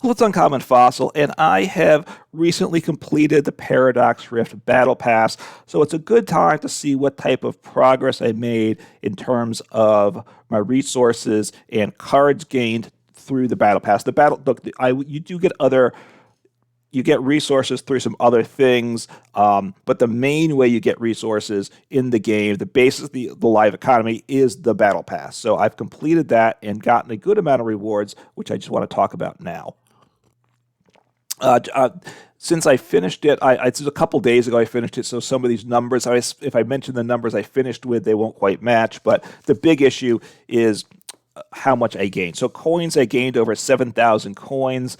Well, it's Uncommon Fossil, and I have recently completed the Paradox Rift Battle Pass, so it's a good time to see what type of progress I made in terms of my resources and cards gained through the Battle Pass. The battle, look, you do get other you get resources through some other things, but the main way you get resources in the game, the basis of the live economy, is the battle pass. So I've completed that and gotten a good amount of rewards, which I just want to talk about now. Uh, uh, since I finished it, it's a couple days ago I finished it, so some of these numbers, if I mention the numbers I finished with, they won't quite match, but the big issue is how much I gained. So coins, I gained over 7,000 coins.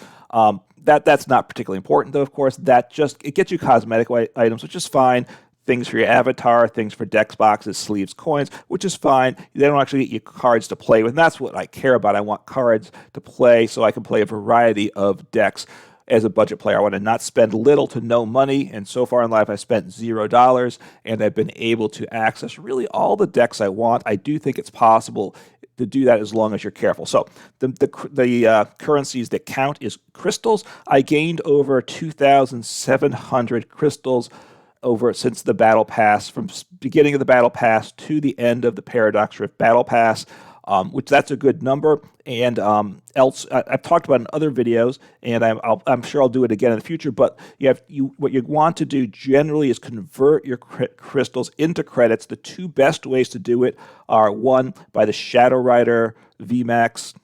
That's not particularly important, though. Of course, it gets you cosmetic items, which is fine. Things for your avatar, things for dex boxes, sleeves, coins, which is fine. They don't actually get you cards to play with, and that's what I care about. I want cards to play so I can play a variety of decks. As a budget player, I want to not spend little to no money, and so far in life, I spent $0, and I've been able to access really all the decks I want. I do think it's possible to do that as long as you're careful. So the currencies that count is crystals. I gained over 2,700 crystals over since the battle pass, from beginning of the battle pass to the end of the Paradox Rift battle pass, which that's a good number. And I've talked about in other videos, and I'm sure I'll do it again in the future. But what you want to do generally is convert your crystals into credits. The two best ways to do it are, one, by the Shadow Rider VMAX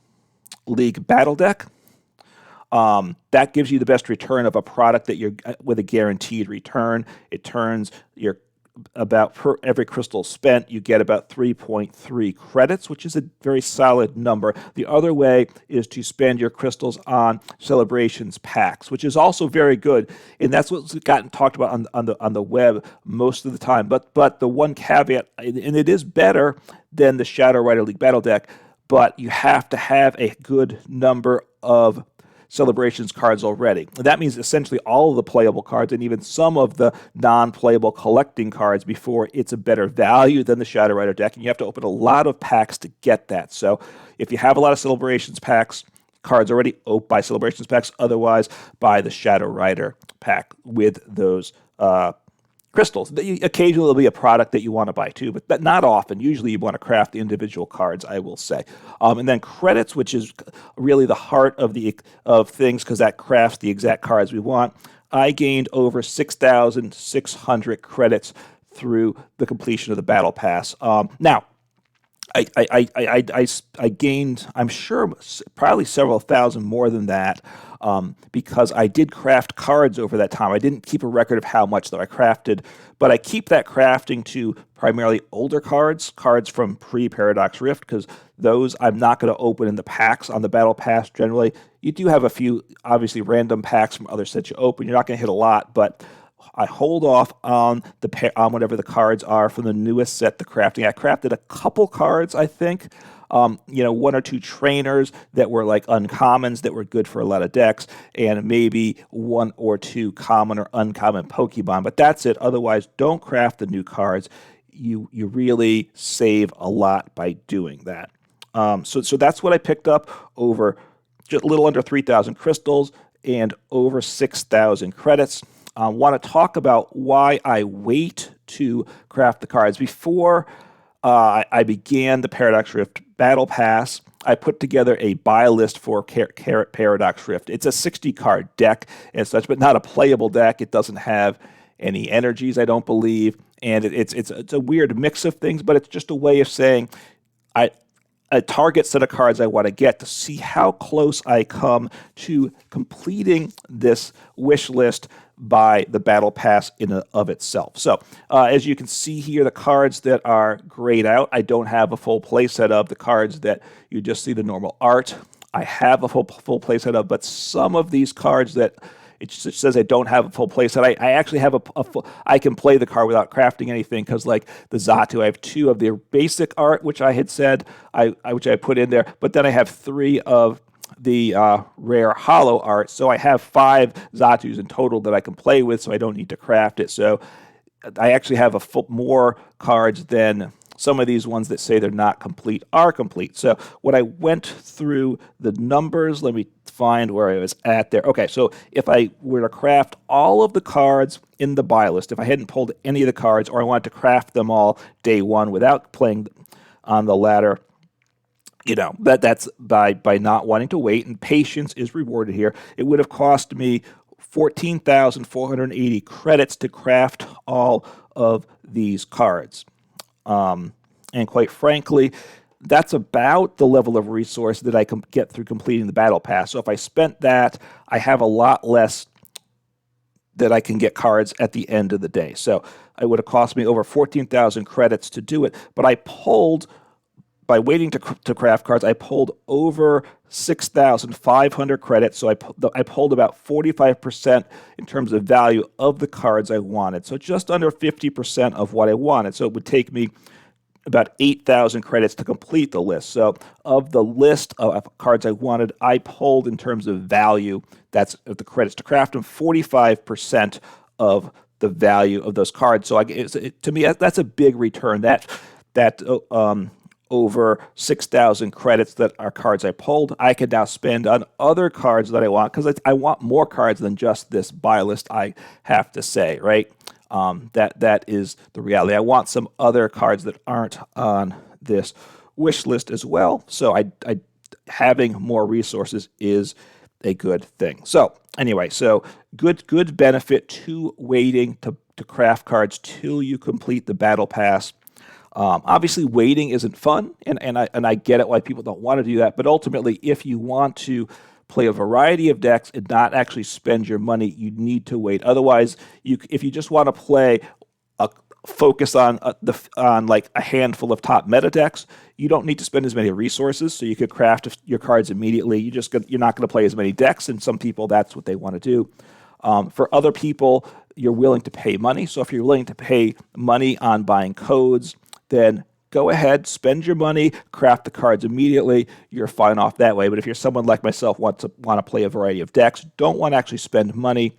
League Battle Deck. That gives you the best return of a product that you're with a guaranteed return. It turns your about per every crystal spent, you get about 3.3 credits, which is a very solid number. The other way is to spend your crystals on celebrations packs, which is also very good, and that's what's gotten talked about on the web most of the time. But the one caveat, and it is better than the Shadow Rider League Battle Deck, but you have to have a good number of celebrations cards already. And that means essentially all of the playable cards and even some of the non-playable collecting cards before it's a better value than the Shadow Rider deck. And you have to open a lot of packs to get that. So if you have a lot of celebrations packs, cards already, buy celebrations packs. Otherwise, buy the Shadow Rider pack with those crystals. Occasionally there'll be a product that you want to buy too, but not often. Usually you want to craft the individual cards, I will say. And then credits, which is really the heart of things, because that crafts the exact cards we want. I gained over 6,600 credits through the completion of the Battle Pass. Now, I gained, I'm sure, probably several thousand more than that, because I did craft cards over that time. I didn't keep a record of how much, though, I crafted, but I keep that crafting to primarily older cards from pre-Paradox Rift, because those I'm not going to open in the packs on the Battle Pass generally. You do have a few, obviously, random packs from other sets you open. You're not going to hit a lot, but I hold off on whatever the cards are from the newest set, the crafting. I crafted a couple cards, I think. One or two trainers that were like uncommons that were good for a lot of decks, and maybe one or two common or uncommon Pokemon. But that's it. Otherwise, don't craft the new cards. You really save a lot by doing that. So that's what I picked up, over just a little under 3,000 crystals and over 6,000 credits. Want to talk about why I wait to craft the cards. Before I began the Paradox Rift Battle Pass, I put together a buy list for Paradox Rift. It's a 60-card deck and such, but not a playable deck. It doesn't have any energies, I don't believe, and it's a weird mix of things, but it's just a way of saying a target set of cards I want to get to see how close I come to completing this wish list by the Battle Pass in and of itself. So, as you can see here, the cards that are grayed out, I don't have a full playset of. The cards that you just see the normal art, I have a full playset of, but some of these cards that it just says I don't have a full playset. I actually have I can play the card without crafting anything, because like the Xatu, I have 2 of their basic art, which I had said, which I put in there, but then I have 3 of the rare hollow art, so I have 5 Xatus in total that I can play with, so I don't need to craft it. So I actually have more cards than some of these ones that say they're not complete are complete. So when I went through the numbers, let me find where I was at there. Okay, so if I were to craft all of the cards in the buy list, if I hadn't pulled any of the cards, or I wanted to craft them all day one without playing on the ladder, that's by not wanting to wait, and patience is rewarded here. It would have cost me 14,480 credits to craft all of these cards. And quite frankly, that's about the level of resource that I can get through completing the battle pass. So if I spent that, I have a lot less that I can get cards at the end of the day. So it would have cost me over 14,000 credits to do it. But I pulled, by waiting to craft cards, I pulled over 6,500 credits. So I pulled about 45% in terms of value of the cards I wanted. So just under 50% of what I wanted. So it would take me about 8,000 credits to complete the list. So of the list of cards I wanted, I pulled, in terms of value, that's the credits to craft them, 45% of the value of those cards. So to me, that's a big return. That over 6,000 credits that are cards I pulled, I can now spend on other cards that I want, because I want more cards than just this buy list, I have to say, right? That is the reality. I want some other cards that aren't on this wish list as well. So having more resources is a good thing. So anyway, so good benefit to waiting to craft cards till you complete the battle pass. Obviously, waiting isn't fun, and I get it why people don't want to do that. But ultimately, if you want to play a variety of decks and not actually spend your money, you need to wait. Otherwise, if you just want to play focus on like a handful of top meta decks, you don't need to spend as many resources. So you could craft your cards immediately. You're not going to play as many decks, and some people, that's what they want to do. For other people, you're willing to pay money. So if you're willing to pay money on buying codes, then go ahead, spend your money, craft the cards immediately. You're fine off that way. But if you're someone like myself, want to play a variety of decks, don't want to actually spend money,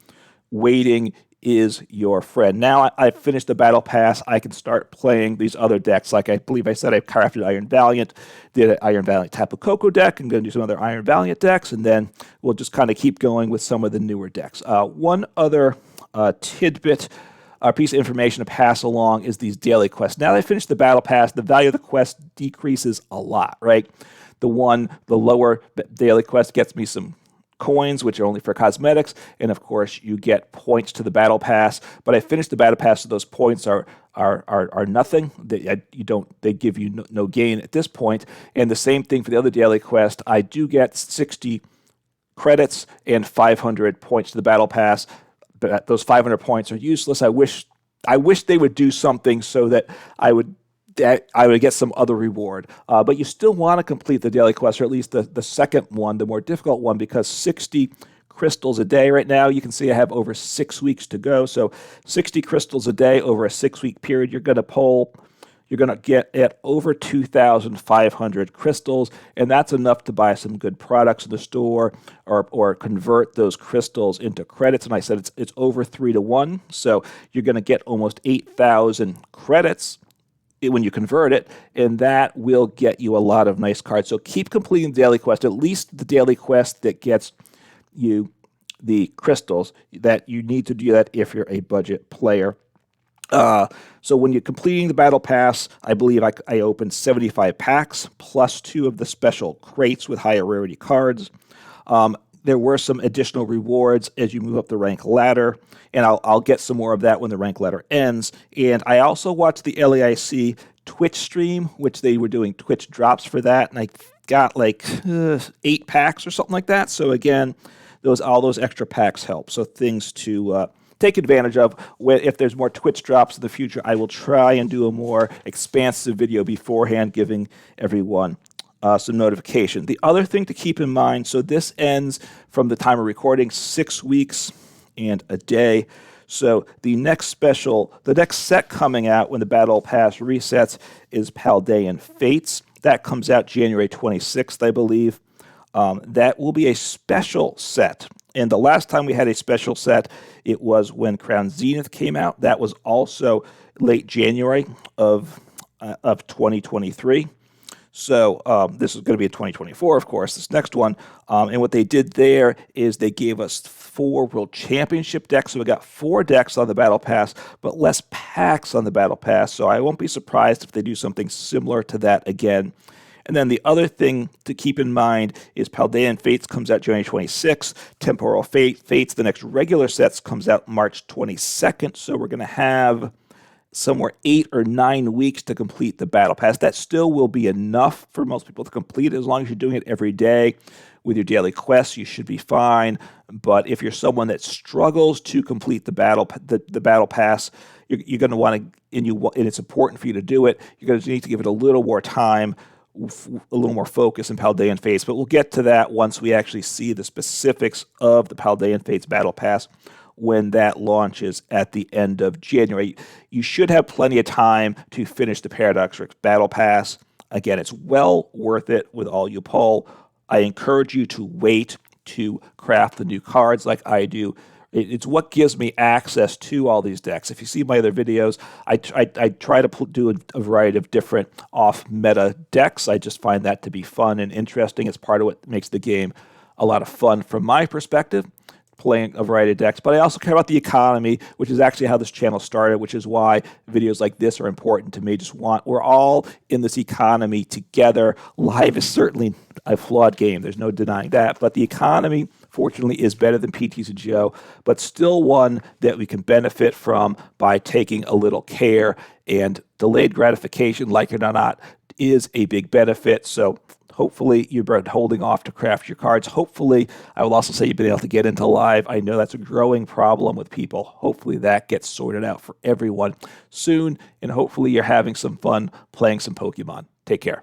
waiting is your friend. Now I've finished the battle pass, I can start playing these other decks. Like I believe I said, I crafted Iron Valiant, did an Iron Valiant Tapu Koko deck. I'm going to do some other Iron Valiant decks, and then we'll just kind of keep going with some of the newer decks. One other tidbit, a piece of information to pass along, is these daily quests. Now that I finished the battle pass, the value of the quest decreases a lot, right? The lower daily quest gets me some coins, which are only for cosmetics, and of course you get points to the battle pass. But I finished the battle pass, so those points are nothing. They give you no gain at this point. And the same thing for the other daily quest. I do get 60 credits and 500 points to the battle pass, but those 500 points are useless. I wish they would do something so that I would get some other reward. But you still want to complete the daily quest, or at least the second one, the more difficult one, because 60 crystals a day right now, you can see I have over 6 weeks to go. So 60 crystals a day over a 6-week period, you're going to get at over 2,500 crystals, and that's enough to buy some good products in the store, or convert those crystals into credits. And I said it's over 3-to-1, so you're going to get almost 8,000 credits when you convert it, and that will get you a lot of nice cards. So keep completing the daily quest, at least the daily quest that gets you the crystals. That you need to do that if you're a budget player. So when you're completing the battle pass, I believe I opened 75 packs plus 2 of the special crates with higher rarity cards. There were some additional rewards as you move up the rank ladder, and I'll get some more of that when the rank ladder ends. And I also watched the LAIC Twitch stream, which they were doing Twitch drops for that, and I got like 8 packs or something like that. So again, all those extra packs help. So things to take advantage of. If there's more Twitch drops in the future, I will try and do a more expansive video beforehand, giving everyone some notification. The other thing to keep in mind, so this ends from the time of recording 6 weeks and a day. So the next set coming out when the Battle Pass resets is Paldean Fates. That comes out January 26th, I believe. That will be a special set. And the last time we had a special set, it was when Crown Zenith came out. That was also late January of 2023. So this is going to be in 2024, of course, this next one. And what they did there is they gave us 4 World Championship decks. So we got 4 decks on the Battle Pass, but less packs on the Battle Pass. So I won't be surprised if they do something similar to that again. And then the other thing to keep in mind is Paldean Fates comes out January 26th. Temporal Fates, the next regular sets, comes out March 22nd. So we're going to have somewhere 8 or 9 weeks to complete the Battle Pass. That still will be enough for most people to complete it as long as you're doing it every day. With your daily quests, you should be fine. But if you're someone that struggles to complete the Battle Pass, you're going to want to, and it's important for you to do it, you're going to need to give it a little more time, a little more focus in Paldean Fates, but we'll get to that once we actually see the specifics of the Paldean Fates Battle Pass when that launches at the end of January. You should have plenty of time to finish the Paradox Rift Battle Pass. Again, it's well worth it with all you pull. I encourage you to wait to craft the new cards like I do. It's what gives me access to all these decks. If you see my other videos, I try to do a variety of different off-meta decks. I just find that to be fun and interesting. It's part of what makes the game a lot of fun from my perspective, playing a variety of decks. But I also care about the economy, which is actually how this channel started, which is why videos like this are important to me. We're all in this economy together. Live is certainly a flawed game. There's no denying that. But the economy, fortunately, is better than PTCG, but still one that we can benefit from by taking a little care. And delayed gratification, like it or not, is a big benefit. So hopefully you've been holding off to craft your cards. Hopefully, I will also say you've been able to get into live. I know that's a growing problem with people. Hopefully that gets sorted out for everyone soon. And hopefully you're having some fun playing some Pokemon. Take care.